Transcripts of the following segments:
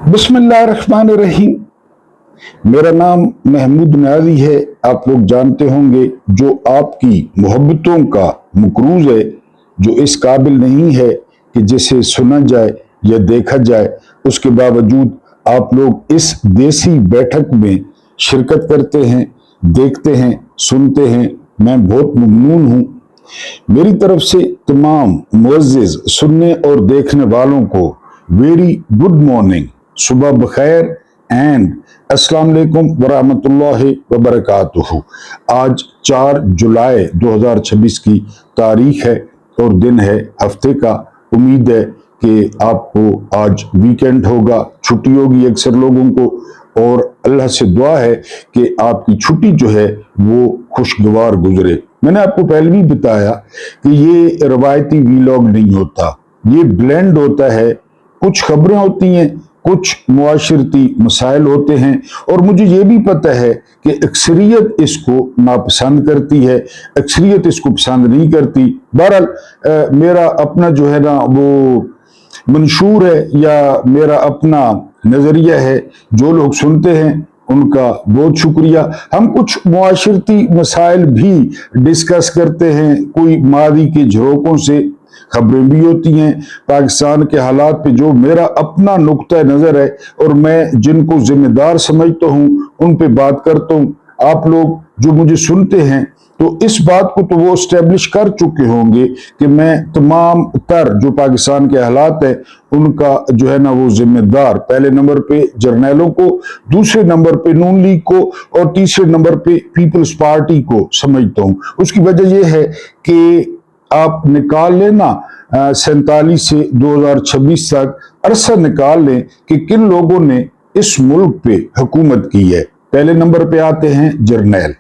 बिस्मिल्लाहिर्रहमानिर्रहीम। मेरा नाम महमूद न्याजी है। आप लोग जानते होंगे जो आपकी मोहब्बतों का मकरूज है, जो इस काबिल नहीं है कि जिसे सुना जाए या देखा जाए, उसके बावजूद आप लोग इस देसी बैठक में शिरकत करते हैं, देखते हैं, सुनते हैं। मैं बहुत ममनून हूँ। मेरी तरफ से तमाम मुअज़्ज़िज़ सुनने और देखने वालों को वेरी गुड मॉर्निंग, सुबह बखैर एंड अस्सलाम वालेकुम वरहमतुल्लाहि वबरकातुहू। आज 4 जुलाई 2026 की तारीख है और दिन है हफ्ते का। उम्मीद है कि आपको आज वीकेंड होगा, छुट्टी होगी अक्सर लोगों को, और अल्लाह से दुआ है कि आपकी छुट्टी जो है वो खुशगवार गुजरे। मैंने आपको पहले भी बताया कि ये रवायती वीलॉग नहीं होता, ये ब्लेंड होता है। कुछ खबरें होती हैं, कुछ मुआशरती मसाइल होते हैं, और मुझे ये भी पता है कि अक्सरियत इसको नापसंद करती है, अक्सरियत इसको पसंद नहीं करती। बहरहाल मेरा अपना जो है ना वो मंशूर है या मेरा अपना नजरिया है। जो लोग सुनते हैं उनका बहुत शुक्रिया। हम कुछ मुआशरती मसाइल भी डिस्कस करते हैं, कोई मादी के झरोकों से खबरें भी होती हैं पाकिस्तान के हालात पे, जो मेरा अपना नुक्ता नजर है और मैं जिनको जिम्मेदार समझता हूं उन पे बात करता हूं। आप लोग जो मुझे सुनते हैं तो इस बात को तो वो स्टैब्लिश कर चुके होंगे कि मैं तमाम तर जो पाकिस्तान के हालात है उनका जो है ना वो जिम्मेदार, पहले नंबर पे जर्नैलों को, दूसरे नंबर पे नून लीग को, और तीसरे नंबर पे पीपल्स पार्टी को समझता हूं। उसकी वजह यह है कि आप निकाल लेना 47 से 2026 तक अरसा निकाल लें कि किन लोगों ने इस मुल्क पे हुकूमत की है। पहले नंबर पे आते हैं जर्नैल,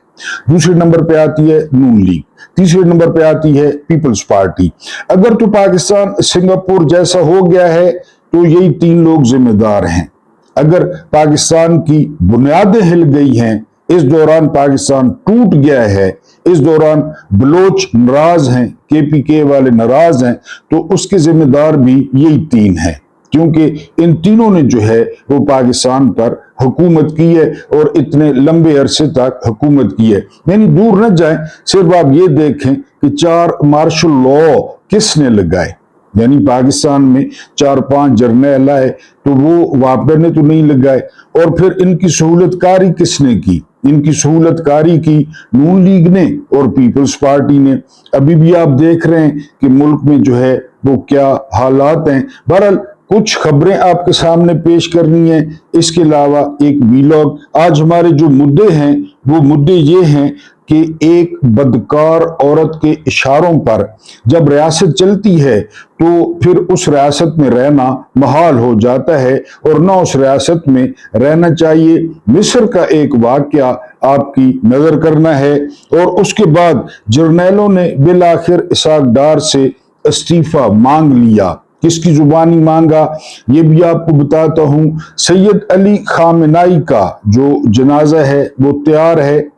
दूसरे नंबर पे आती है नून लीग, तीसरे नंबर पे आती है पीपल्स पार्टी। अगर तो पाकिस्तान सिंगापुर जैसा हो गया है तो यही 3 लोग जिम्मेदार हैं। अगर पाकिस्तान की बुनियादें हिल गई हैं, इस दौरान पाकिस्तान टूट गया है, इस दौरान बलोच नाराज हैं, केपीके वाले नाराज हैं, तो उसके जिम्मेदार भी यही 3 हैं, क्योंकि इन तीनों ने जो है वो पाकिस्तान पर हुकूमत की है और इतने लंबे अरसे तक हुकूमत की है। यानी दूर न जाएं, सिर्फ आप ये देखें कि 4 मार्शल लॉ किसने लगाए। यानी पाकिस्तान में 4-5 जर्नैल आए तो वो वापडर ने तो नहीं लगाए, और फिर इनकी सहूलतकारी किसने की? इनकी सहूलतकारी की नून लीग ने और पीपल्स पार्टी ने। अभी भी आप देख रहे हैं कि मुल्क में जो है वो क्या हालात हैं। बहरहाल कुछ खबरें आपके सामने पेश करनी है, इसके अलावा एक वीलॉग। आज हमारे जो मुद्दे हैं वो मुद्दे ये हैं कि एक बदकार औरत के इशारों पर जब रियासत चलती है तो फिर उस रियासत में रहना महाल हो जाता है और ना उस रियासत में रहना चाहिए। मिस्र का एक वाकया आपकी नजर करना है, और उसके बाद जर्नैलों ने बिल आखिर इसहाक डार से इस्तीफा मांग लिया। किसकी जुबानी मांगा ये भी आपको बताता हूं। सैयद अली खामेनाई का जो जनाजा है वो तैयार है।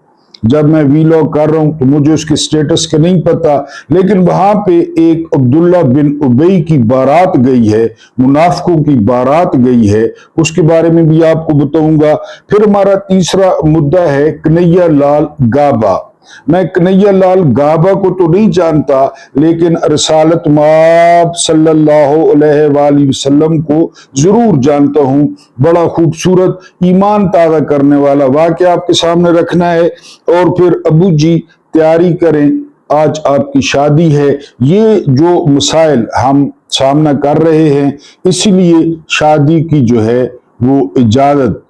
जब मैं वीलॉग कर रहा हूं तो मुझे उसके स्टेटस का नहीं पता, लेकिन वहां पे एक अब्दुल्ला बिन उबई की बारात गई है, मुनाफिकों की बारात गई है, उसके बारे में भी आपको बताऊंगा। फिर हमारा तीसरा मुद्दा है कन्हैया लाल गाबा। मैं कन्हैया लाल गाबा को तो नहीं जानता, लेकिन रसालत माब सल्लल्लाहु अलैहि वसल्लम को जरूर जानता हूं। बड़ा खूबसूरत ईमान ताज़ा करने वाला वाकया आपके सामने रखना है। और फिर अबू जी तैयारी करें, आज आपकी शादी है। ये जो मसाइल हम सामना कर रहे हैं, इसीलिए शादी की जो है वो इजाजत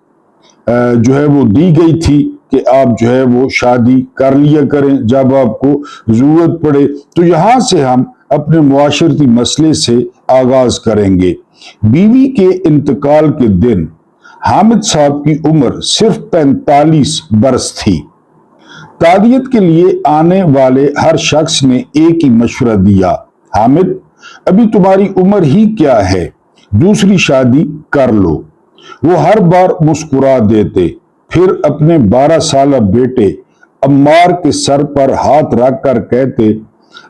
जो है वो दी गई थी कि आप जो है वो शादी कर लिया करें जब आपको जरूरत पड़े। तो यहां से हम अपने मुआशरती मसले से आगाज करेंगे। बीवी के इंतकाल के दिन हामिद साहब की उम्र सिर्फ 45 बरस थी। तादियत के लिए आने वाले हर शख्स ने एक ही मशवरा दिया, हामिद अभी तुम्हारी उम्र ही क्या है, दूसरी शादी कर लो। वो हर बार मुस्कुरा देते, फिर अपने 12 साल बेटे अम्मार के सर पर हाथ रख कर कहते,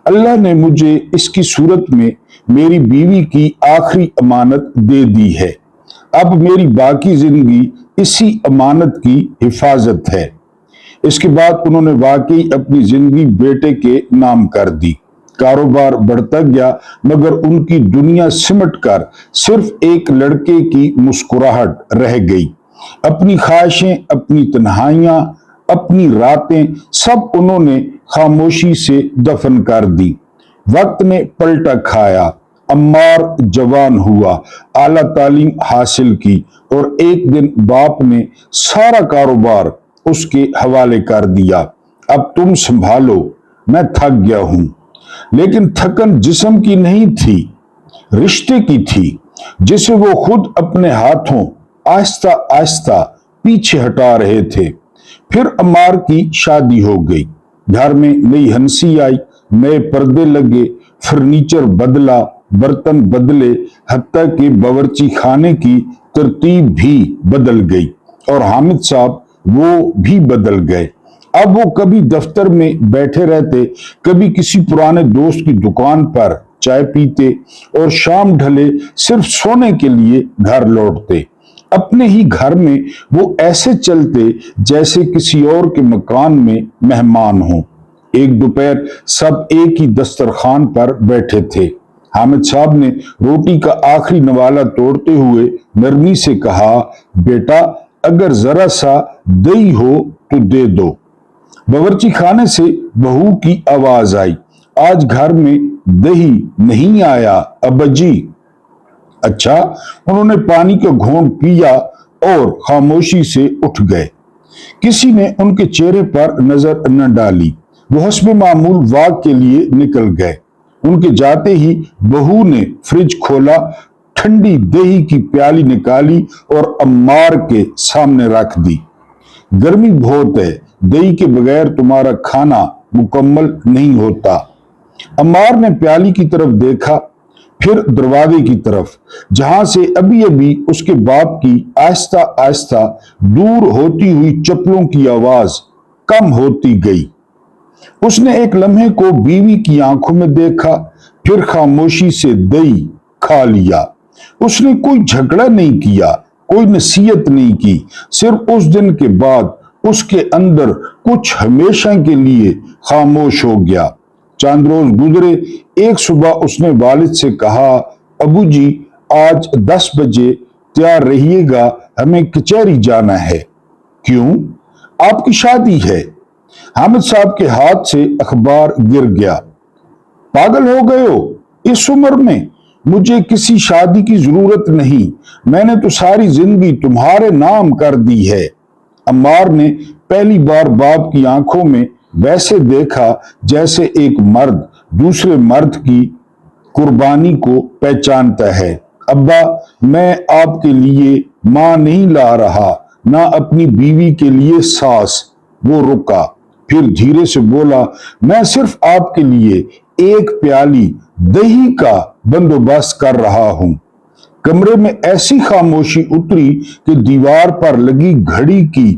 अल्लाह ने मुझे इसकी सूरत में मेरी बीवी की आखिरी अमानत दे दी है। اب میری باقی زندگی اسی امانت کی حفاظت ہے۔ اس کے بعد انہوں نے واقعی اپنی زندگی بیٹے کے نام کر دی۔ کاروبار بڑھتا گیا، مگر ان کی دنیا سمٹ کر صرف ایک لڑکے کی مسکراہٹ رہ گئی۔ اپنی خواہشیں، اپنی تنہائیاں، اپنی راتیں سب انہوں نے خاموشی سے دفن کر دی۔ وقت نے پلٹا کھایا۔ عمار جوان ہوا، اعلیٰ تعلیم حاصل کی، اور ایک دن باپ نے سارا کاروبار اس کے حوالے کر دیا۔ اب تم سنبھالو، میں تھک گیا ہوں۔ لیکن تھکن جسم کی نہیں تھی، رشتے کی تھی، جسے وہ خود اپنے ہاتھوں آہستہ آہستہ پیچھے ہٹا رہے تھے۔ پھر عمار کی شادی ہو گئی، گھر میں نئی ہنسی آئی، نئے پردے لگے، فرنیچر بدلا، برتن بدلے، حتیٰ کہ باورچی خانے کی ترتیب بھی بدل گئی، اور حامد صاحب وہ بھی بدل گئے۔ اب وہ کبھی دفتر میں بیٹھے رہتے، کبھی کسی پرانے دوست کی دکان پر چائے پیتے، اور شام ڈھلے صرف سونے کے لیے گھر لوٹتے۔ اپنے ہی گھر میں وہ ایسے چلتے جیسے کسی اور کے مکان میں مہمان ہوں۔ ایک دوپہر سب ایک ہی دسترخوان پر بیٹھے تھے۔ حامد صاحب نے روٹی کا آخری نوالہ توڑتے ہوئے نرمی سے کہا، بیٹا اگر ذرا سا دہی ہو تو دے دو۔ باورچی خانے سے بہو کی آواز آئی، آج گھر میں دہی نہیں آیا ابا جی۔ اچھا۔ انہوں نے پانی کا گھونٹ پیا اور خاموشی سے اٹھ گئے۔ کسی نے ان کے چہرے پر نظر نہ ڈالی، وہ حسب معمول واک کے لیے نکل گئے۔ ان کے جاتے ہی بہو نے فریج کھولا، ٹھنڈی دہی کی پیالی نکالی اور عمار کے سامنے رکھ دی۔ گرمی بہت ہے، دہی کے بغیر تمہارا کھانا مکمل نہیں ہوتا۔ عمار نے پیالی کی طرف دیکھا، پھر دروازے کی طرف، جہاں سے ابھی ابھی اس کے باپ کی آہستہ آہستہ دور ہوتی ہوئی چپلوں کی آواز کم ہوتی گئی۔ اس نے ایک لمحے کو بیوی کی آنکھوں میں دیکھا، پھر خاموشی سے دہی کھا لیا۔ اس نے کوئی جھگڑا نہیں کیا، کوئی نصیحت نہیں کی، صرف اس دن کے بعد اس کے اندر کچھ ہمیشہ کے لیے خاموش ہو گیا۔ چند روز گزرے، ایک صبح اس نے والد سے کہا، ابو جی آج 10 بجے تیار رہیے گا، ہمیں کچہری جانا ہے۔ کیوں؟ آپ کی شادی ہے۔ حامد صاحب کے ہاتھ سے اخبار گر گیا۔ پاگل ہو گئے ہو؟ اس عمر میں مجھے کسی شادی کی ضرورت نہیں، میں نے تو ساری زندگی تمہارے نام کر دی ہے۔ عمار نے پہلی بار باپ کی آنکھوں میں ویسے دیکھا جیسے ایک مرد دوسرے مرد کی قربانی کو پہچانتا ہے۔ ابا میں آپ کے لیے ماں نہیں لا رہا، نہ اپنی بیوی کے لیے ساس۔ وہ رکا، پھر دھیرے سے بولا، میں صرف آپ کے لیے ایک پیالی دہی کا بندوبست کر رہا ہوں۔ کمرے میں ایسی خاموشی اتری کہ دیوار پر لگی گھڑی کی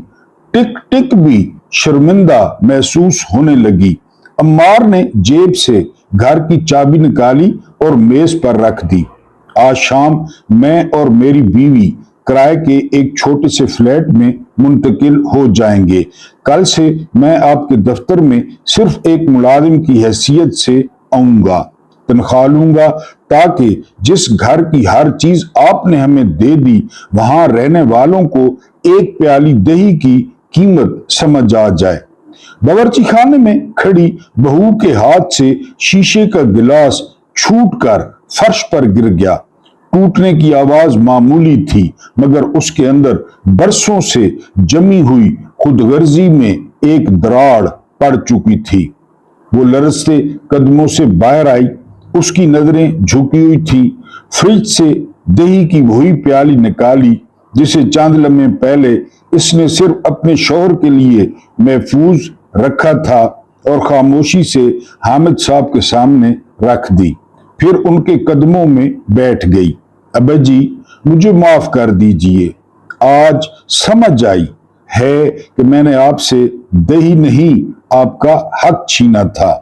ٹک ٹک بھی شرمندہ محسوس ہونے لگی۔ عمار نے جیب سے گھر کی چابی نکالی اور میز پر رکھ دی۔ آج شام میں اور میری بیوی کرائے کے ایک چھوٹے سے فلیٹ میں منتقل ہو جائیں گے۔ کل سے میں آپ کے دفتر میں صرف ایک ملازم کی حیثیت سے آؤں گا، تنخواہ لوں گا، تاکہ جس گھر کی ہر چیز آپ نے ہمیں دے دی، وہاں رہنے والوں کو ایک پیالی دہی کی قیمت سمجھ آ جائے۔ باورچی خانے میں کھڑی بہو کے ہاتھ سے شیشے کا گلاس چھوٹ کر فرش پر گر گیا۔ ٹوٹنے کی آواز معمولی تھی، مگر اس کے اندر برسوں سے جمی ہوئی خود غرضی میں ایک دراڑ پڑ چکی تھی۔ وہ لرزتے قدموں سے باہر آئی، اس کی نظریں جھکی ہوئی تھی۔ فریج سے دہی کی وہی پیالی نکالی جسے چند لمحے پہلے اس نے صرف اپنے شوہر کے لیے محفوظ رکھا تھا، اور خاموشی سے حامد صاحب کے سامنے رکھ دی۔ پھر ان کے قدموں میں بیٹھ گئی۔ ابا جی مجھے معاف کر دیجئے، آج سمجھ آئی ہے کہ میں نے آپ سے دہی نہیں آپ کا حق چھینا تھا۔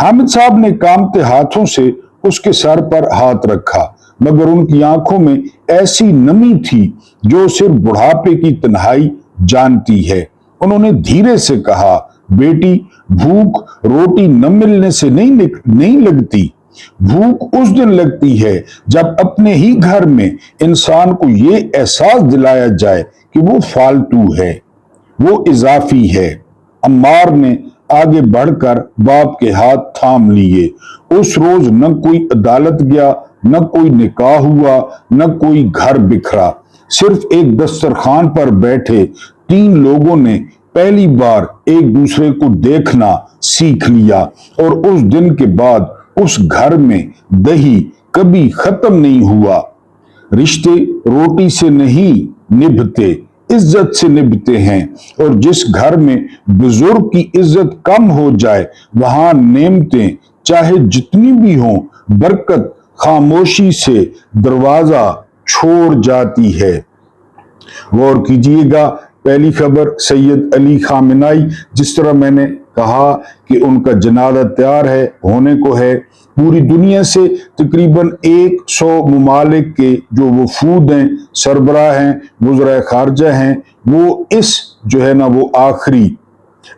حامد صاحب نے کانپتے ہاتھوں سے اس کے سر پر ہاتھ رکھا۔ मगर उनकी आंखों में ऐसी नमी थी जो सिर्फ बुढ़ापे की तन्हाई जानती है। उन्होंने धीरे से कहा, बेटी, भूख रोटी न मिलने से नहीं लगती। भूख उस दिन लगती है जब अपने ही घर में इंसान को ये एहसास दिलाया जाए कि वो फालतू है, वो इजाफी है। अम्मार ने आगे बढ़कर बाप के हाथ थाम लिए। उस रोज न कोई अदालत गया, न कोई निकाह हुआ, न कोई घर बिखरा। सिर्फ एक दस्तरखान पर बैठे 3 लोगों ने पहली बार एक दूसरे को देखना सीख लिया और उस दिन के बाद उस घर में दही कभी खत्म नहीं हुआ। रिश्ते रोटी से नहीं निभते, इज्जत से निभते हैं, और जिस घर में बुजुर्ग की इज्जत कम हो जाए वहां नेमतें चाहे जितनी भी हो, बरकत खामोशी से दरवाजा छोड़ जाती है। गौर कीजिएगा, पहली खबर सैयद अली खामेनी, जिस तरह मैंने कहा कि उनका जनाजा तैयार है, होने को है। पूरी दुनिया से तकरीबन 100 ममालिक के जो वफूद हैं, सरबराह हैं, वज़राए खारजा हैं, वो इस जो है ना वो आखिरी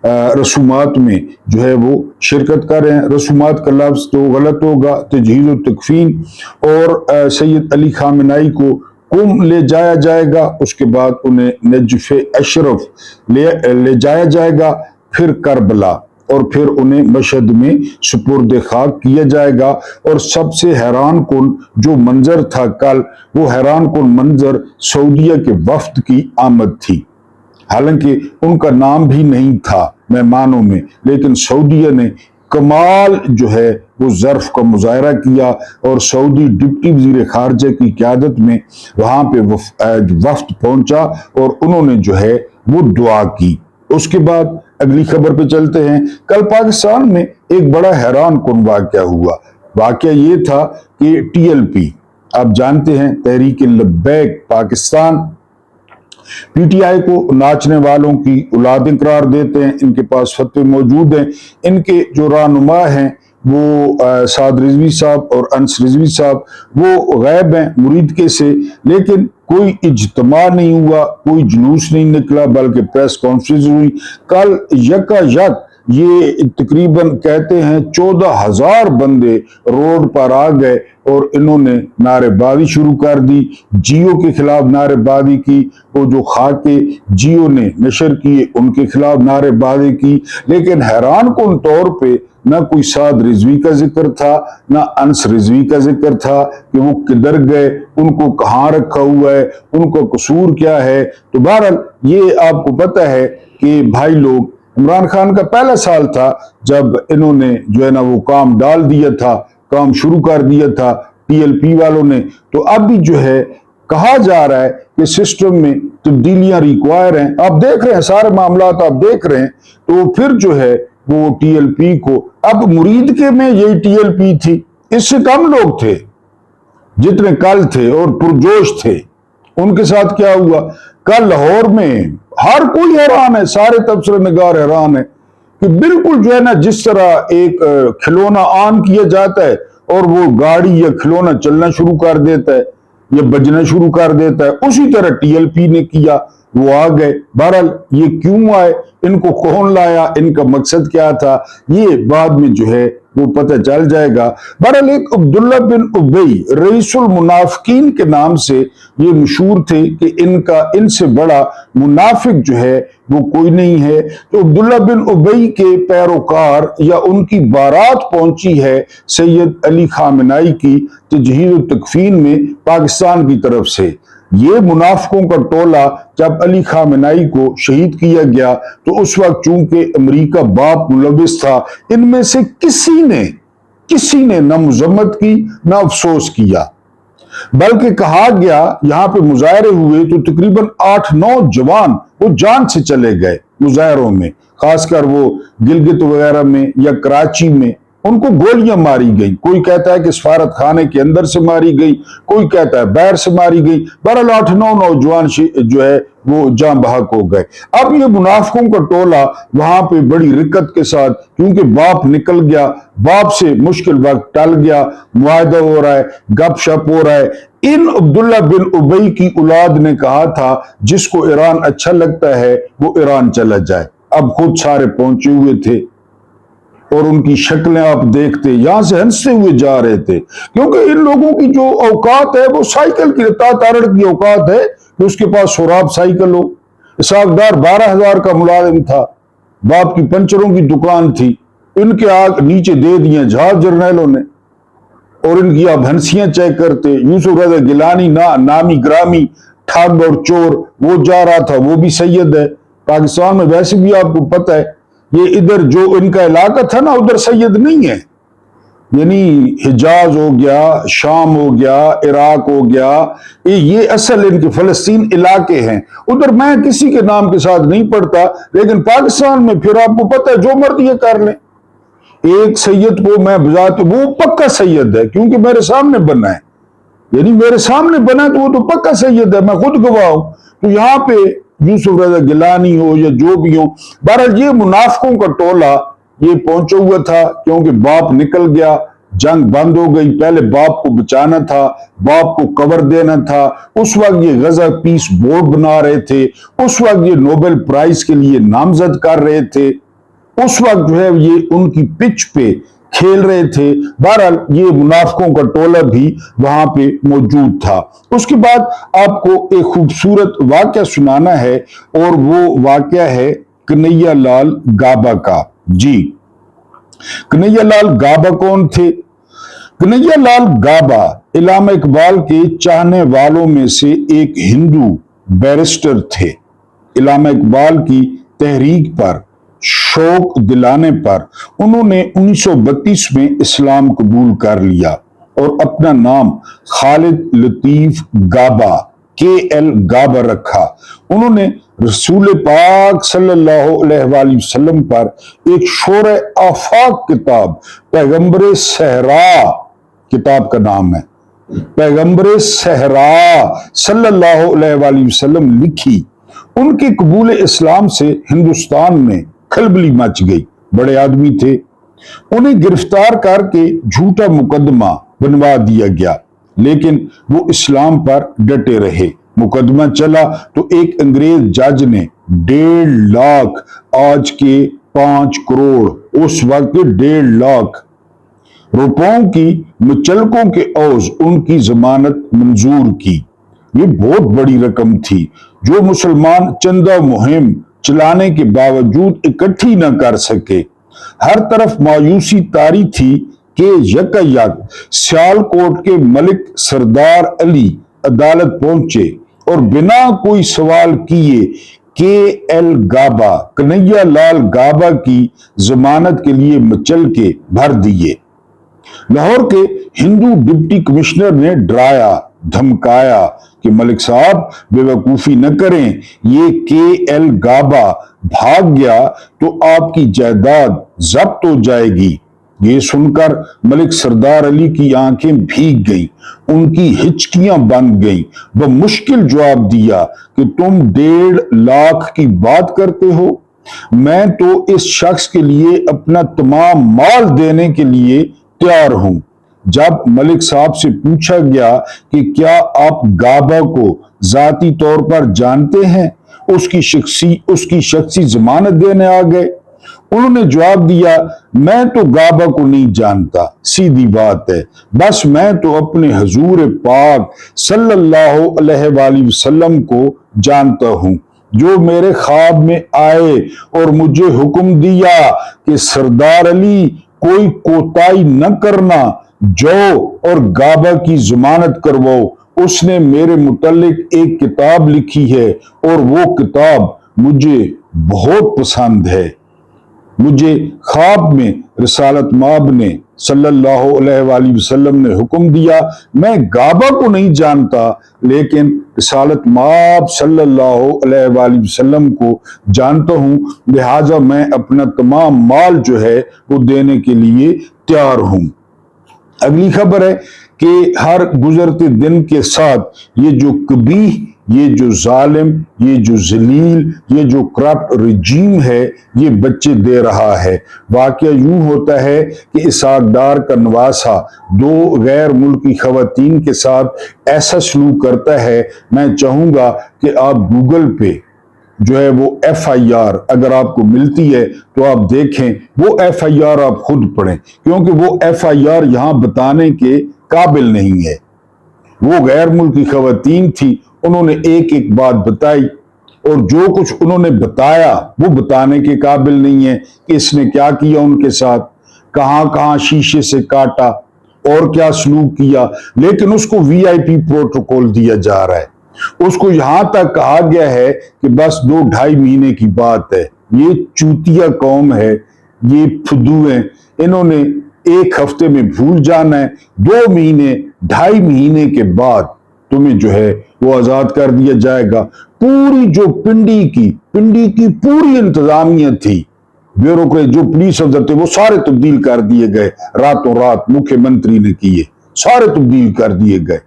रसूमात में जो है वो शिरकत कर रहे हैं। रसूमात का लफ्ज़ तो गलत होगा, तजहीज़ व तकफीन। और सैयद अली खामेनी को कुम ले जाया जाएगा, उसके बाद उन्हें नजफ़ अशरफ ले जाया जाएगा, फिर करबला, और फिर उन्हें मशहद में सुपुर्द खाक किया जाएगा। और सबसे हैरान कुन जो मंजर था कल, वो हैरान कुन मंजर सऊदीया के वफ्द की आमद थी। हालांकि उनका नाम भी नहीं था मेहमानों में, लेकिन सऊदीया ने कमाल जो है वो ज़र्फ का मुजाहरा किया और सऊदी डिप्टी वज़ीर खारजा की क़यादत में वहां पे वफ्द पहुंचा और उन्होंने जो है वो दुआ की। उसके बाद अगली खबर पे चलते हैं। कल पाकिस्तान में एक बड़ा हैरान कुन वाक़या हुआ। वाक़या ये था कि TLP, आप जानते हैं, तहरीक लब्बैक पाकिस्तान, PTI को नाचने वालों की औलादें करार देते हैं। इनके पास फतवे मौजूद हैं। इनके जो रहनुमा हैं वो साद रिजवी साहब और अंस रिजवी साहब, वो गैब हैं मुरीद के से, लेकिन कोई इज्तिमा नहीं हुआ, कोई जुलूस नहीं निकला, बल्कि प्रेस कॉन्फ्रेंस हुई। कल यकायक ये तकरीबन कहते हैं 14,000 बंदे रोड पर आ गए और इन्होंने नारेबाजी शुरू कर दी, जियो के खिलाफ नारेबाजी की। वो जो खाके जियो ने नशर किए उनके खिलाफ नारेबाजी की। लेकिन हैरान कुन तौर पे ना कोई साद रिजवी का जिक्र था, ना अंस रिजवी का जिक्र था कि वो किधर गए, उनको कहाँ रखा हुआ है, उनका कसूर क्या है। तो बहरहाल ये आपको पता है कि भाई लोग, इमरान खान का पहला साल था जब इन्होंने जो है ना वो काम डाल दिया था, काम शुरू कर दिया था TLP वालों ने। तो अब भी जो है कहा जा रहा है कि सिस्टम में तब्दीलियां रिक्वायर हैं। आप देख रहे हैं सारे मामलात, आप देख रहे हैं। तो फिर जो है वो TLP को, अब मुरीद के में यही TLP थी, इससे कम लोग थे जितने कल थे और पुरजोश थे। उनके साथ क्या हुआ कल लाहौर में, हर कोई हैरान है, सारे तबसरे निगार हैरान है कि बिल्कुल जो है ना जिस तरह एक खिलौना ऑन किया जाता है और वो गाड़ी या खिलौना चलना शुरू कर देता है या बजना शुरू कर देता है, उसी तरह TLP ने किया। वो आ गए। बहरहाल ये क्यों आए, इनको कौन लाया, इनका मकसद क्या था, ये बाद में जो है वो पता चल जाएगा। बहरहाल एक अब्दुल्ला बिन उबई रईसुल मुनाफिकीन के नाम से ये मशहूर थे कि इनसे बड़ा मुनाफिक जो है वो कोई नहीं है। तो अब्दुल्ला बिन उबई के पैरोकार या उनकी बारात पहुंची है सैयद अली खामेनी की तजहीज़ व तकफीन में पाकिस्तान की तरफ से। ये मुनाफिकों का टोला जब अली खामेनी को शहीद किया गया तो उस वक्त चूंकि अमेरिका बाप मुलविस था, इनमें से किसी ने न मजम्मत की न अफसोस किया, बल्कि कहा गया यहां पे मुजाहरे हुए तो तकरीबन 8-9 जवान वो जान से चले गए मुजाहरों में, खासकर वो गिलगित वगैरह में या कराची में ان کو گولیاں ماری گئی، کوئی کہتا ہے کہ سفارت خانے کے اندر سے ماری گئی، کوئی کہتا ہے باہر سے ماری گئی، بہرحال 8-9 نوجوان جو ہے وہ جاں بحق ہو گئے۔ اب یہ منافقوں کا ٹولہ وہاں پہ بڑی رکت کے ساتھ، کیونکہ باپ نکل گیا، باپ سے مشکل وقت ٹل گیا، معاہدہ ہو رہا ہے، گپ شپ ہو رہا ہے۔ ان عبداللہ بن ابی کی اولاد نے کہا تھا جس کو ایران اچھا لگتا ہے وہ ایران چلا جائے۔ اب خود سارے پہنچے ہوئے تھے اور ان کی شکلیں آپ دیکھتے یہاں سے ہنستے ہوئے جا رہے تھے، کیونکہ ان لوگوں کی جو اوقات ہے وہ سائیکل کی تارڑ کی اوقات ہے کہ اس کے پاس سوراب سائیکل ہو۔ اسحاق ڈار 12,000 کا ملازم تھا، باپ کی پنچروں کی دکان تھی، ان کے آگ نیچے دے دیے جہاز جرنیلوں نے، اور ان کی آپ ہنسیاں چیک کرتے۔ یوسف رضا گیلانی نامی گرامی ٹھگ اور چور وہ جا رہا تھا، وہ بھی سید ہے۔ پاکستان میں ویسے بھی آپ کو پتہ ہے یہ ادھر جو ان کا علاقہ تھا نا ادھر سید نہیں ہے، یعنی حجاز ہو گیا، شام ہو گیا، عراق ہو گیا، یہ اصل ان کے فلسطین علاقے ہیں۔ ادھر میں کسی کے نام کے ساتھ نہیں پڑھتا، لیکن پاکستان میں پھر آپ کو پتہ ہے جو مرضی یہ کر لیں۔ ایک سید کو میں بذات وہ پکا سید ہے کیونکہ میرے سامنے بنا ہے، یعنی میرے سامنے بنا تو وہ تو پکا سید ہے، میں خود گواہ ہوں۔ تو یہاں پہ یوسف رضا گیلانی ہو یا جو بھی ہو، بہرحال یہ منافقوں کا ٹولہ یہ پہنچا ہوا تھا، کیونکہ باپ نکل گیا، جنگ بند ہو گئی، پہلے باپ کو بچانا تھا، باپ کو کور دینا تھا۔ اس وقت یہ غزہ پیس بورڈ بنا رہے تھے، اس وقت یہ نوبل پرائز کے لیے نامزد کر رہے تھے، اس وقت جو ہے یہ ان کی پچ پہ کھیل رہے تھے۔ بہرحال یہ منافقوں کا ٹولہ بھی وہاں پہ موجود تھا۔ اس کے بعد آپ کو ایک خوبصورت واقعہ سنانا ہے، اور وہ واقعہ ہے کنہیا لال گابا کا۔ جی، کنہیا لال گابا کون تھے؟ کنہیا لال گابا علامہ اقبال کے چاہنے والوں میں سے ایک ہندو بیرسٹر تھے۔ علامہ اقبال کی تحریک پر شوق دلانے پر انہوں نے 1932 میں اسلام قبول کر لیا اور اپنا نام خالد لطیف گابا KL گابا رکھا۔ انہوں نے رسول پاک صلی اللہ علیہ وآلہ وسلم پر ایک شورۂ آفاق کتاب پیغمبر صحرا کتاب کا نام ہے، پیغمبر صحرا صلی اللہ علیہ وآلہ وسلم لکھی۔ ان کے قبول اسلام سے ہندوستان میں کھلبلی مچ گئی، بڑے آدمی تھے، انہیں گرفتار کر کے جھوٹا مقدمہ بنوا دیا گیا، لیکن وہ اسلام پر ڈٹے رہے۔ مقدمہ چلا تو ایک انگریز جج نے 1.5 لاکھ، آج کے 5 کروڑ، اس وقت 1.5 لاکھ روپوں کی مچلکوں کے عوض ان کی ضمانت منظور کی۔ یہ بہت بڑی رقم تھی جو مسلمان چندہ مہم چلانے کے باوجود اکٹھی نہ کر سکے۔ ہر طرف مایوسی طاری تھی کہ یکایک سیالکوٹ کے ملک سردار علی عدالت پہنچے اور بنا کوئی سوال کیے KL گابا، کنہیا لال گابا کی ضمانت کے لیے مچلکے بھر دیے۔ لاہور کے ہندو ڈپٹی کمشنر نے ڈرایا دھمکایا کہ ملک صاحب بے وقوفی نہ کریں، یہ KL گابا بھاگ گیا تو آپ کی جائیداد ضبط ہو جائے گی۔ یہ سن کر ملک سردار علی کی آنکھیں بھیگ گئیں، ان کی ہچکیاں بند گئیں۔ بمشکل جواب دیا کہ تم 1.5 لاکھ کی بات کرتے ہو، میں تو اس شخص کے لیے اپنا تمام مال دینے کے لیے تیار ہوں۔ جب ملک صاحب سے پوچھا گیا کہ کیا آپ گابا کو ذاتی طور پر جانتے ہیں، اس کی شخصی ضمانت دینے آ گئے۔ انہوں نے جواب دیا، میں تو گابا کو نہیں جانتا، سیدھی بات ہے، بس میں تو اپنے حضور پاک صلی اللہ علیہ وآلہ وسلم کو جانتا ہوں، جو میرے خواب میں آئے اور مجھے حکم دیا کہ سردار علی کوئی کوتاہی نہ کرنا، جاؤ اور گابا کی ضمانت کرواؤ۔ اس نے میرے متعلق ایک کتاب لکھی ہے اور وہ کتاب مجھے بہت پسند ہے۔ مجھے خواب میں رسالت مآب نے صلی اللہ علیہ وآلہ وسلم نے حکم دیا، میں گابا کو نہیں جانتا لیکن رسالت مآب صلی اللہ علیہ وآلہ وسلم کو جانتا ہوں، لہٰذا میں اپنا تمام مال جو ہے وہ دینے کے لیے तैयार हूं। अगली खबर है कि हर गुजरते दिन के साथ ये जो कबीह, ये जो जालिम, ये जो जलील, ये जो करप्ट रजीम है, ये बच्चे दे रहा है। वाकया यूं होता है कि इसहाक डार का नवासा 2 गैर मुल्की खवातीन के साथ ऐसा सलूक करता है। मैं चाहूंगा कि आप गूगल पे जो है वो FIR अगर आपको मिलती है तो आप देखें, वो FIR आप खुद पढ़ें, क्योंकि वो FIR यहां बताने के काबिल नहीं है। वो गैर मुल्की खवातीन थी, उन्होंने एक एक बात बताई, और जो कुछ उन्होंने बताया वो बताने के काबिल नहीं है कि इसने क्या किया उनके साथ, कहां कहां शीशे से काटा और क्या सलूक किया। लेकिन उसको VIP प्रोटोकॉल दिया जा रहा है। उसको यहां तक कहा गया है कि बस 2-2.5 महीने की बात है। ये चूतिया कौम है, ये फुद्दू हैं, इन्होंने 1 हफ्ते में भूल जाना है। 2 महीने 2.5 महीने के बाद तुम्हें जो है वो आजाद कर दिया जाएगा। पूरी जो पिंडी की पूरी इंतजामिया थी, ब्यूरोक्रेट जो पुलिस अफसर थे, वो सारे तब्दील कर दिए गए। रातों रात मुख्यमंत्री ने किए, सारे तब्दील कर दिए गए।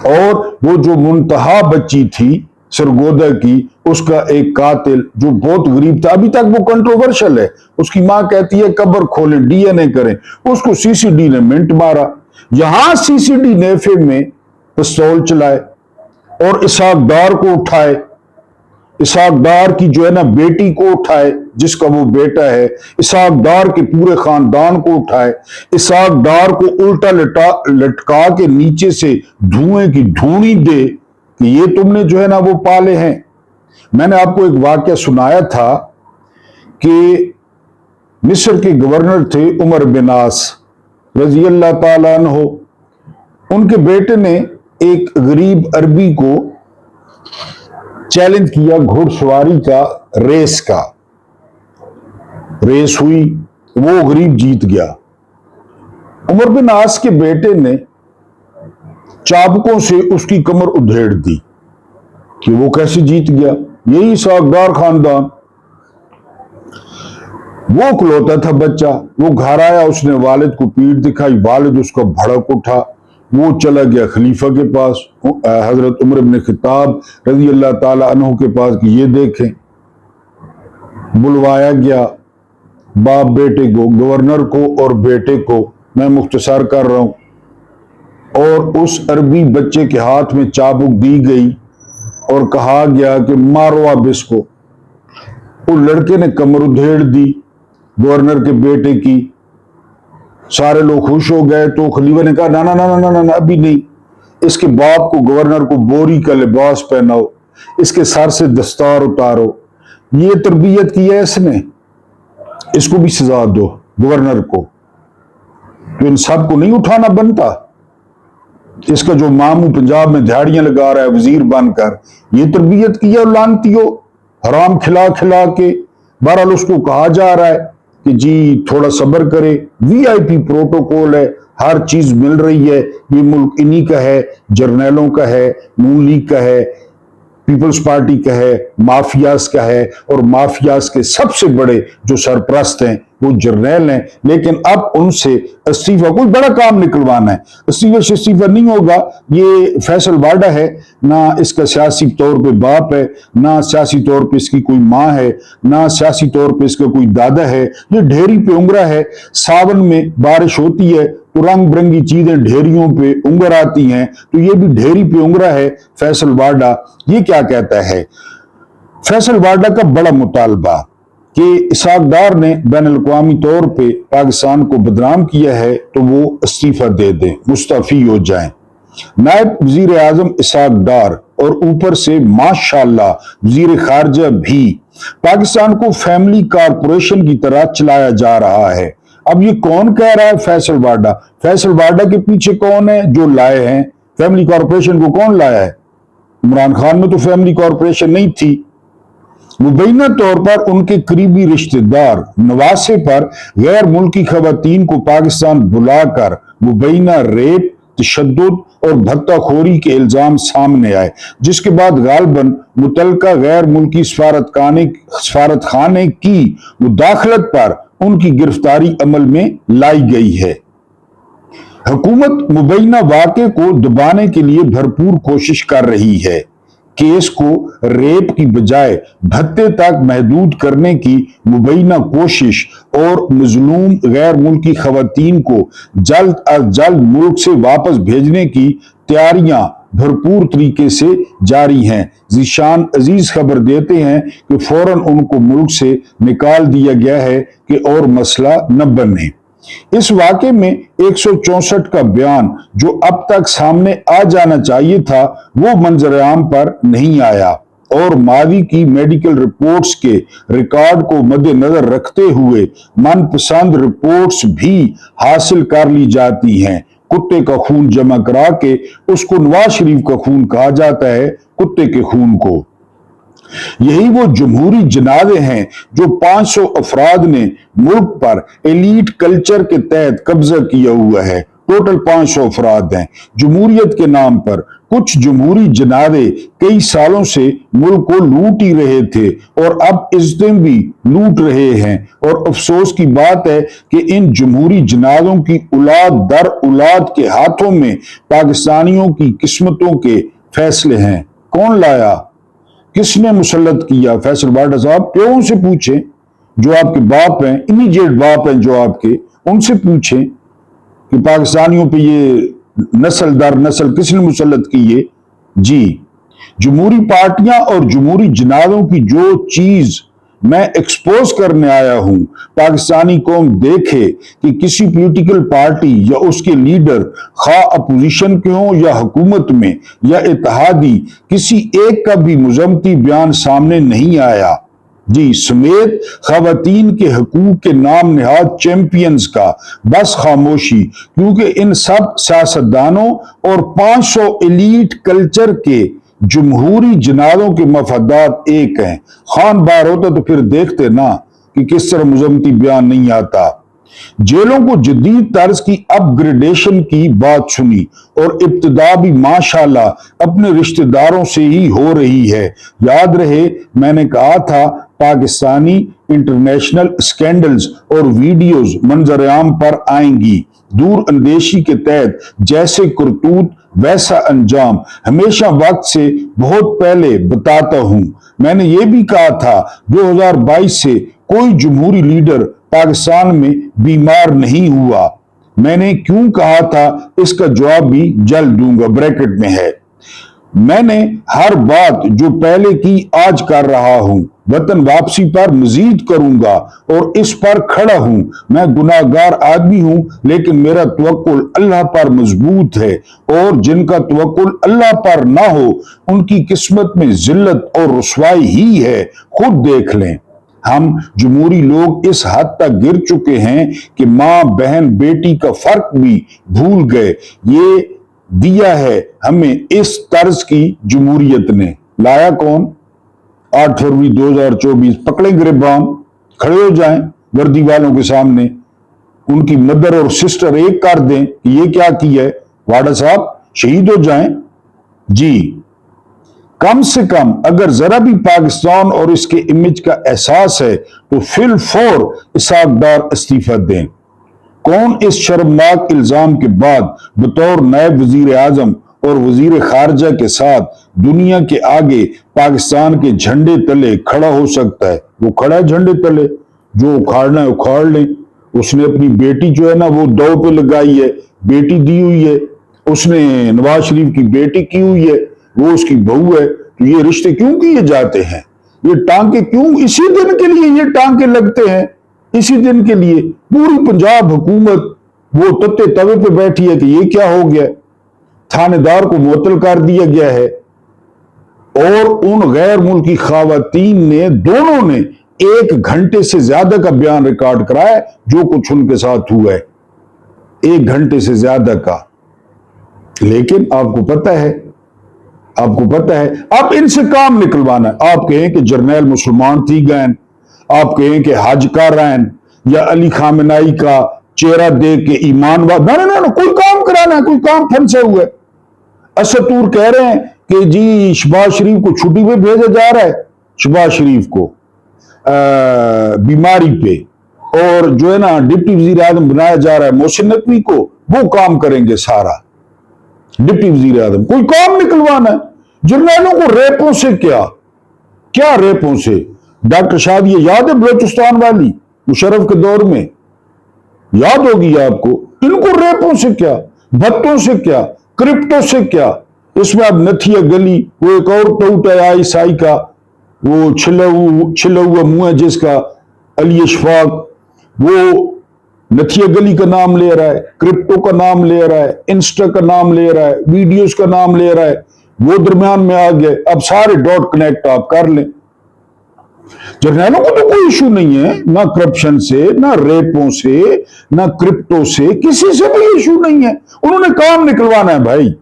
और वो जो मुंतहा बच्ची थी सरगोदा की, उसका एक कातिल जो बहुत गरीब था, अभी तक वो कंट्रोवर्शियल है। उसकी मां कहती है कब्र खोलें, DNA करें, उसको CCD ने मिंट मारा। यहां CCD ने एफए में पिस्तौल चलाए और इसहाक डार को उठाए, इसहाक डार की जो है ना बेटी को उठाए, जिसका वो बेटा है, इसहाक डार के पूरे खानदान को उठाए, इसहाक डार को उल्टा लटका के नीचे से धुएं की धूणी दे कि ये तुमने जो है ना वो पाले हैं। मैंने आपको एक वाकया सुनाया था कि मिस्र के गवर्नर थे उमर बिन आस रजी अल्लाह ताला अन्हो, उनके बेटे ने एक गरीब अरबी को चैलेंज किया घुड़सवारी का, रेस हुई, वो गरीब जीत गया। उमर बिन आस के बेटे ने चाबुकों से उसकी कमर उधेड़ दी कि वो कैसे जीत गया। यही इसहाक डार खानदान, वो इकलौता था बच्चा, वो घर आया, उसने वालिद को पीठ दिखाई, वालिद उसका भड़क उठा, वो चला गया खलीफा के पास, हजरत उमर इब्न खिताब रजी अल्लाह ताला अन्हु के पास कि ये देखें। बुलवाया गया बाप बेटे को, गवर्नर को और बेटे को, मैं मुख्तसर कर रहा हूं, और उस अरबी बच्चे के हाथ में चाबुक दी गई और कहा गया कि मारो अब इसको। वो लड़के ने कमर उधेड़ दी गवर्नर के बेटे की। सारे लोग खुश हो गए, तो खलीफा ने कहा ना ना ना ना ना ना, अभी नहीं, इसके बाप को, गवर्नर को बोरी का लिबास पहनाओ, इसके सर से दस्तार उतारो। ये तरबियत की है इसने, इसको भी सजा दो गवर्नर को। तो इन सब को नहीं उठाना बनता। इसका जो मामू पंजाब में दिहाड़ियां लगा रहा है वजीर बनकर, ये तरबियत की है लानतियों, हराम खिला खिला के। बहरहाल उसको कहा जा रहा है कि जी थोड़ा सब्र करे, VIP प्रोटोकॉल है, हर चीज मिल रही है, ये मुल्क इन्हीं का है, जर्नैलों का है, नून लीग का है, पीपल्स पार्टी का है, माफियाज का है, और माफियाज के सबसे बड़े जो सरप्रस्त हैं वो जर्नैल हैं। लेकिन अब उनसे इस्तीफा, कोई बड़ा काम निकलवाना है, इस्तीफा से इस्तीफा नहीं होगा। ये फैसल वाडा है ना, इसका सियासी तौर पे बाप है, ना सियासी तौर पे इसकी कोई माँ है, ना सियासी तौर पे इसका कोई दादा है। ये ढेरी पे उंगरा है। सावन में बारिश होती है तो रंग बिरंगी चीजें ढेरियों पे उंगर आती हैं, तो ये भी ढेरी पे उंगरा है फैसल वाडा। ये क्या कहता है फैसल वाडा का बड़ा मुतालबा कि इसहाक डार ने बैन अल-अक़वामी तौर पे पाकिस्तान को बदनाम किया है, तो वो इस्तीफा दे दें, मुस्तफी हो जाएं। नायब वजीर आजम इसहाक डार और ऊपर से माशाल्लाह वजीर खारजा भी पाकिस्तान को फैमिली कारपोरेशन की तरह चलाया जा रहा है। अब ये कौन कह रहा है? फैसल वाडा। फैसल वाडा के पीछे कौन है जो लाए हैं फैमिली कॉरपोरेशन को? कौन लाया है? इमरान खान में तो फैमिली कॉरपोरेशन नहीं थी। मुबैना तौर पर उनके करीबी रिश्तेदार नवासे पर गैर मुल्की खवातीन को पाकिस्तान बुलाकर मुबैना रेप, तशद्दुद और भत्ताखोरी के इल्जाम सामने आए, जिसके बाद गालबन मुतलका गैर मुल्की सफारत खाने की मुदाखलत पर उनकी गिरफ्तारी अमल में लाई गई है। हुकूमत मुबैना वाक़े को दबाने के लिए भरपूर कोशिश कर रही है। केस को रेप की बजाय भत्ते तक महदूद करने की मुबैना कोशिश और मजलूम गैर मुल्की खवातीन को जल्द अज जल्द मुल्क से वापस भेजने की तैयारियां भरपूर तरीके से जारी हैं। ज़ीशान अजीज खबर देते हैं कि फौरन उनको मुल्क से निकाल दिया गया है कि और मसला न बने। इस वाक़े में 164 का बयान जो अब तक सामने आ जाना चाहिए था वो मंजर आम पर नहीं आया और मादी की मेडिकल रिपोर्ट्स के रिकॉर्ड को मद्देनजर रखते हुए मनपसंद रिपोर्ट्स भी हासिल कर ली जाती हैं। कुत्ते का खून जमा करा के उसको नवाज शरीफ का खून कहा जाता है, कुत्ते के खून को। यही वो जमहूरी जनादे हैं जो 500 अफराद ने मुल्क पर एलीट कल्चर के तहत कब्जा किया हुआ है। टोटल 500 अफराद हैं। जमहूरियत के नाम पर कुछ जमहूरी जनादे कई सालों से मुल्क को लूट ही रहे थे और अब इज्जतें भी लूट रहे हैं। और अफसोस की बात है कि इन जमहूरी जनादों की औलाद दर औलाद के हाथों में पाकिस्तानियों की किस्मतों के फैसले हैं। कौन लाया, किसने मुसल्लत किया? फैसल बाटा साहब प्यों से पूछें, जो आपके बाप हैं, इमीडिएट बाप हैं जो आपके, उनसे पूछें कि पाकिस्तानियों पे ये नस्ल दर नस्ल किसने मुसल्लत की है। जी, जमहूरी पार्टियां और जमहूरी जनादों की जो चीज मैं एक्सपोज करने आया हूं, पाकिस्तानी कौम देखे कि किसी पॉलिटिकल पार्टी या उसके लीडर खा अपोजिशन के हों या हुकूमत में या इत्तेहादी, किसी एक का भी मुजम्मती बयान सामने नहीं आया। जी, समेत खवातीन के हकूक के नाम निहाद चैंपियंस का बस खामोशी, क्योंकि इन सब सियासतदानों और 500 एलीट कल्चर के जमहूरी जनादों के मफादात एक हैं। खान बार होता तो फिर देखते ना कि किस तरह मुजम्मती बयान नहीं आता। जेलों को जदीद तर्ज की अपग्रेडेशन की बात सुनी और इब्तिदा भी माशाल्लाह अपने रिश्तेदारों से ही हो रही है। याद रहे मैंने कहा था पाकिस्तानी इंटरनेशनल स्कैंडल्स और वीडियोस मंजर आम पर आएंगी। दूर अंदेशी के तहत जैसे करतूत वैसा अंजाम, हमेशा वक्त से बहुत पहले बताता हूं। मैंने ये भी कहा था 2022 से कोई जमहूरी लीडर पाकिस्तान में बीमार नहीं हुआ। मैंने क्यों कहा था इसका जवाब भी जल्द दूंगा, ब्रैकेट में है। मैंने हर बात जो पहले की आज कर रहा हूं, वतन वापसी पर मजीद करूंगा और इस पर खड़ा हूं। मैं गुनाहगार आदमी हूं लेकिन मेरा तवक्कुल अल्लाह पर मजबूत है और जिनका तवक्कुल अल्लाह पर ना हो उनकी किस्मत में जिल्लत और रुसवाई ही है। खुद देख लें। हम जमहूरी लोग इस हद तक गिर चुके हैं कि मां बहन बेटी का फर्क भी भूल गए। ये दिया है हमें इस तर्ज की जमहूरियत ने। लाया कौन? 8 फरवरी 2024 पकड़े गिरबान, खड़े हो जाएं वर्दी वालों के सामने, उनकी मदर और सिस्टर एक कर दें कि ये क्या किया है, वाडा साहब शहीद हो जाएं। जी, कम से कम अगर जरा भी पाकिस्तान और इसके इमेज का एहसास है तो फिल फौर इसहाक डार इस्तीफा दें। कौन इस शर्मनाक इल्जाम के बाद बतौर नायब वजीर आजम और वजीर खारजा के साथ दुनिया के आगे पाकिस्तान के झंडे तले खड़ा हो सकता है? वो खड़ा है झंडे तले, जो उखाड़ना है उखाड़ लें। उसने अपनी बेटी जो है ना वो दांव पे लगाई है, बेटी दी हुई है, उसने नवाज शरीफ की बेटी की हुई है, वो उसकी बहू है। तो ये रिश्ते क्यों किए जाते हैं? ये टांके क्यों इसी दिन के लिए ये टांके लगते हैं? इसी दिन के लिए पूरी पंजाब हुकूमत वो तत्ते तवे पे बैठी है कि ये क्या हो गया। थानेदार को मुअत्तल कर दिया गया है और उन गैर मुल्की खवातीन ने दोनों ने 1 घंटे से ज्यादा का बयान रिकॉर्ड कराया जो कुछ उनके साथ हुआ है, 1 घंटे से ज्यादा का। लेकिन आपको पता है अब इनसे काम निकलवाना है। आप कहें कि जर्नैल मुसलमान थी गैन, आप कहें कि हज का रैन या अली खामेनाई का चेहरा देख के ईमान ना कोई काम कराना है, कोई काम फंसा हुआ है। असतूर कह रहे हैं कि जी शहबाज शरीफ को छुट्टी पे भेजा जा रहा है, शहबाज शरीफ को बीमारी पे, और जो है ना डिप्टी वजीर आजम बनाया जा रहा है मोहसिन नकवी को, वो काम करेंगे सारा। डिप्टी वजीर आजम कोई काम निकलवाना है। जर्नैलों को रेपों से क्या रेपों से? डॉक्टर शाद, ये याद है बलोचिस्तान वाली मुशर्रफ के दौर में, याद होगी आपको। इनको रेपों से क्या, भत्तों से क्या, क्रिप्टो से क्या? इसमें अब नथिया गली, वो एक और टूट है आईएसआई का, वो छिला हुआ मुंह है जिसका, अली अशफाक, वो नथिया गली का नाम ले रहा है, क्रिप्टो का नाम ले रहा है, इंस्टा का नाम ले रहा है, वीडियोस का नाम ले रहा है, वो दरमियान में आ गए। अब सारे डॉट कनेक्ट आप कर लें। जर्नैलों को तो कोई इशू नहीं है, ना करप्शन से, ना रेपों से, ना क्रिप्टो से, किसी से भी इशू नहीं है। उन्होंने काम निकलवाना है भाई,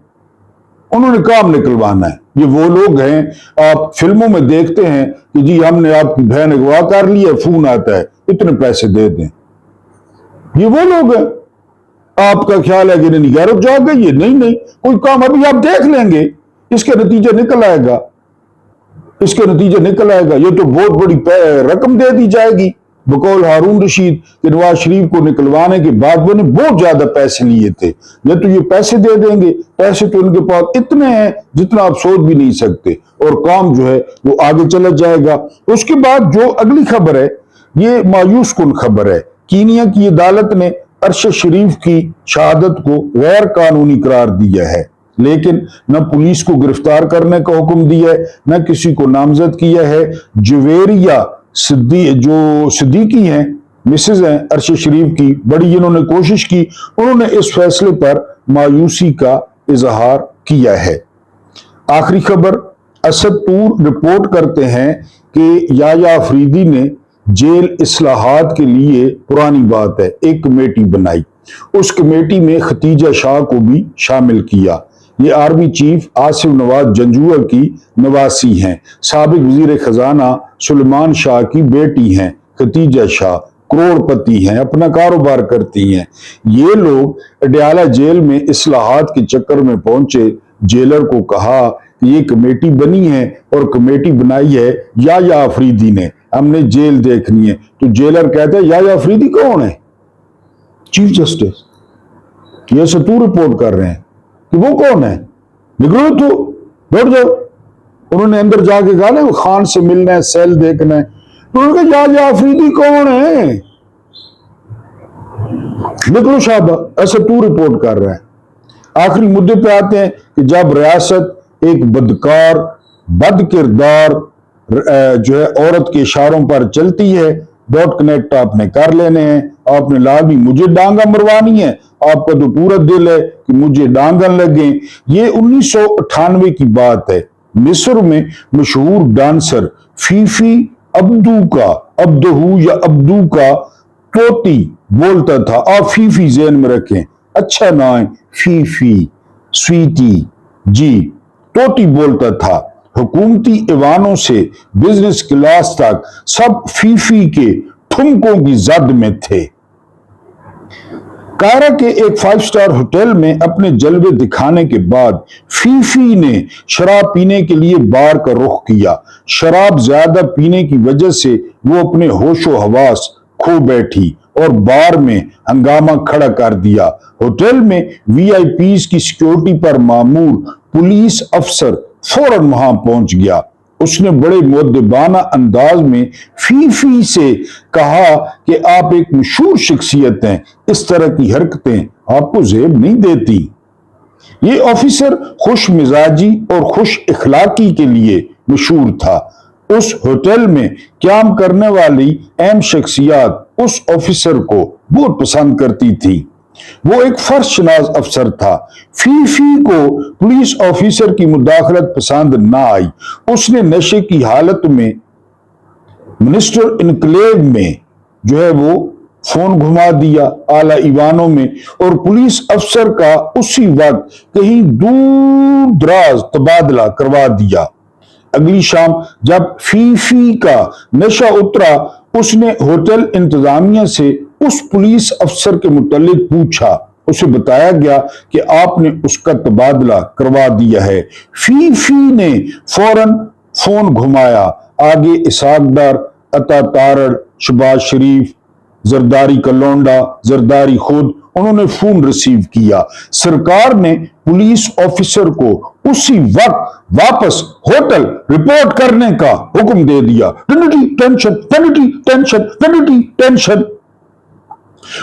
उन्होंने काम निकलवाना है। ये वो लोग हैं, आप फिल्मों में देखते हैं कि जी हमने आपकी बहन अगवा कर ली है, फोन आता है इतने पैसे दे दें। ये वो लोग हैं। आपका ख्याल है कि नहीं गैरत जाग गई है? नहीं, कोई काम अभी आप देख लेंगे, इसके नतीजे निकल आएगा, इसके नतीजे निकल आएगा। ये तो बहुत बड़ी रकम दे दी जाएगी बकौल हारून रशीद कि नवाज शरीफ को निकलवाने के बाद वो ने बहुत ज्यादा पैसे लिए थे, या तो ये पैसे दे देंगे। पैसे तो इनके पास इतने हैं जितना आप सोच भी नहीं सकते, और काम जो है वो आगे चला जाएगा। उसके बाद जो अगली खबर है, ये मायूस कुन खबर है। कीनिया की अदालत ने अरशद शरीफ की शहादत को गैर कानूनी करार दिया है, लेकिन न पुलिस को गिरफ्तार करने का हुक्म दिया है, न किसी को नामजद किया है। जुवेरिया जो सिद्दीकी हैं, मिसेज हैं अरशद शरीफ की, बड़ी इन्होंने कोशिश की, उन्होंने इस फैसले पर मायूसी का इजहार किया है। आखिरी खबर, असद टूर रिपोर्ट करते हैं कि याया अफरीदी ने जेल इस्लाहात के लिए, पुरानी बात है, एक कमेटी बनाई। उस कमेटी में खतीजा शाह को भी शामिल किया। ये आर्मी चीफ आसिफ नवाज जंजुआ की नवासी हैं। साबिक वजीर खजाना सुलेमान शाह की बेटी हैं खतीजा शाह, करोड़पति हैं, अपना कारोबार करती हैं। ये लोग अडयाला जेल में इस्लाहात के चक्कर में पहुंचे। जेलर को कहा कि ये कमेटी बनी है और कमेटी बनाई है याया अफरीदी ने, हमने जेल देखनी है। तो जेलर कहते हैं याया अफरीदी कौन है? Chief justice. ये सतूर रिपोर्ट कर रहे हैं कि वो कौन है, निकलो तो बैठ जाओ। उन्होंने अंदर जाके कहा ना वो खान से मिलना है, सेल देखना है। तो उन्होंने कहा याया अफरीदी कौन है, निकलो शाबा। ऐसा तू रिपोर्ट कर रहा है। आखिरी मुद्दे पे आते हैं कि जब रियासत एक बदकार, बद किरदार जो है औरत के इशारों पर चलती है। डॉट कनेक्ट आपने कर लेने हैं। आपने लाजमी मुझे डांगा मरवानी है, आपका तो पूरा दिल है कि मुझे डांगन लगे। ये 1998 की बात है। मिस्र में मशहूर डांसर फीफी अब्दू का तोती बोलता था। आप फीफी ज़हन में रखें, अच्छा नाम है फीफी, स्वीटी जी। तोती बोलता था। हुकूमती ईवानों से बिजनेस क्लास तक सब फीफी के ठुमकों की जद में थे। कायरा के एक 5 स्टार होटल में अपने जलवे दिखाने के बाद फीफी ने शराब पीने के लिए बार का रुख किया। शराब ज्यादा पीने की वजह से वो अपने होशो हवास खो बैठी और बार में हंगामा खड़ा कर दिया। होटल में वीआईपीज की सिक्योरिटी पर मामूर पुलिस अफसर फौरन वहां पहुंच गया। उसने बड़े मुअद्दबाना अंदाज में फीफी से कहा कि आप एक मशहूर शख्सियत हैं, इस तरह की हरकतें आपको जेब नहीं देती। ये ऑफिसर खुश मिजाजी और खुश इखलाकी के लिए मशहूर था। उस होटल में काम करने वाली अहम शख्सियत उस ऑफिसर को बहुत पसंद करती थी। वो एक फर्शनाज अफसर था। फीफी को पुलिस ऑफिसर की मुदाखलत पसंद ना आई। उसने नशे की हालत में मिनिस्टर इनक्लेव में जो है वो फोन घुमा दिया आला ईवानों में, और पुलिस अफसर का उसी वक्त कहीं दूर दराज तबादला करवा दिया। अगली शाम जब फीफी का नशा उतरा, उसने होटल इंतजामिया से उस पुलिस अफसर के मुतालिक पूछा। उसे बताया गया कि आपने उसका तबादला करवा दिया है। फीफी ने फौरन फोन घुमाया। आगे इसाक डार, अता तारड़, शबाज शरीफ जरदारी का लौंडा, जरदारी खुद, उन्होंने फोन रिसीव किया। सरकार ने पुलिस ऑफिसर को उसी वक्त वापस होटल रिपोर्ट करने का हुक्म दे दिया। Tension, tension, tension.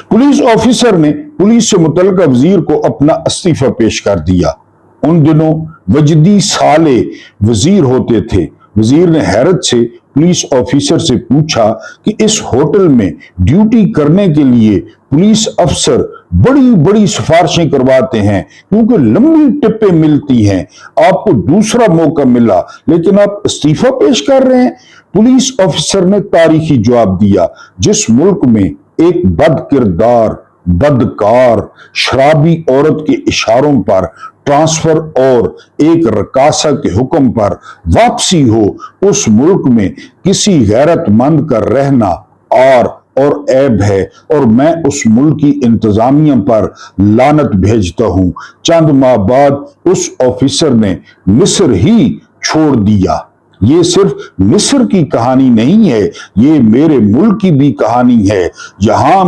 Police officer ने पुलिस से मुतल्लिका वजीर को अपना इस्तीफा पेश कर दिया। उन दिनों वजदी साले वजीर होते थे। वजीर ने हैरत से पुलिस ऑफिसर से पूछा कि इस होटल में ड्यूटी करने के लिए पुलिस अफसर बड़ी बड़ी सिफारिशें करवाते हैं क्योंकि लंबी टिप्पें मिलती हैं, आपको दूसरा मौका मिला लेकिन आप इस्तीफा पेश कर रहे हैं। पुलिस ऑफिसर ने तारीखी जवाब दिया, जिस मुल्क में एक बद किरदार, बदकार, शराबी औरत के इशारों पर ट्रांसफर और एक रकासा के हुक्म पर वापसी हो, उस मुल्क में किसी गैरतमंद का रहना और ऐब है, और मैं उस मुल्क की इंतजामिया पर लानत भेजता हूं। चंद माह बाद उस ऑफिसर ने मिस्र ही छोड़ दिया। ये सिर्फ मिस्र की कहानी नहीं है, ये मेरे मुल्क की भी कहानी है। यहां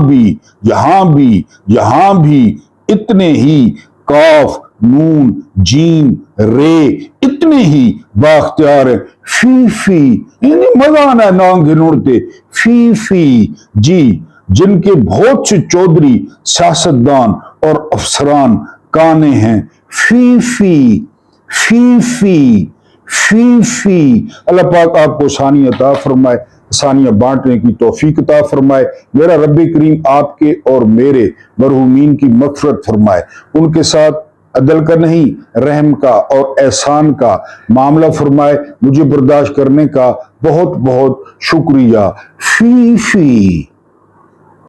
भी इतने ही काफ, नून, जीन, रे इतने ही बाख्तियार है। फीफी मजा आना नाम गिनोड़ते, फीफी जी, जिनके बहुत से चौधरी, सियासतदान और अफसरान काने हैं। Phi Phi Phi Phi Phi Phi. अल्लाह पाक आपको सानिया अता फरमाए, सानिया बांटने की तौफीक अता फरमाए। मेरा रब्बे करीम आपके और मेरे मरहूमीन की मग़फ़िरत फरमाए, उनके साथ अदल का नहीं रहम का और एहसान का मामला फरमाए। मुझे बर्दाश्त करने का बहुत बहुत शुक्रिया। फीफी।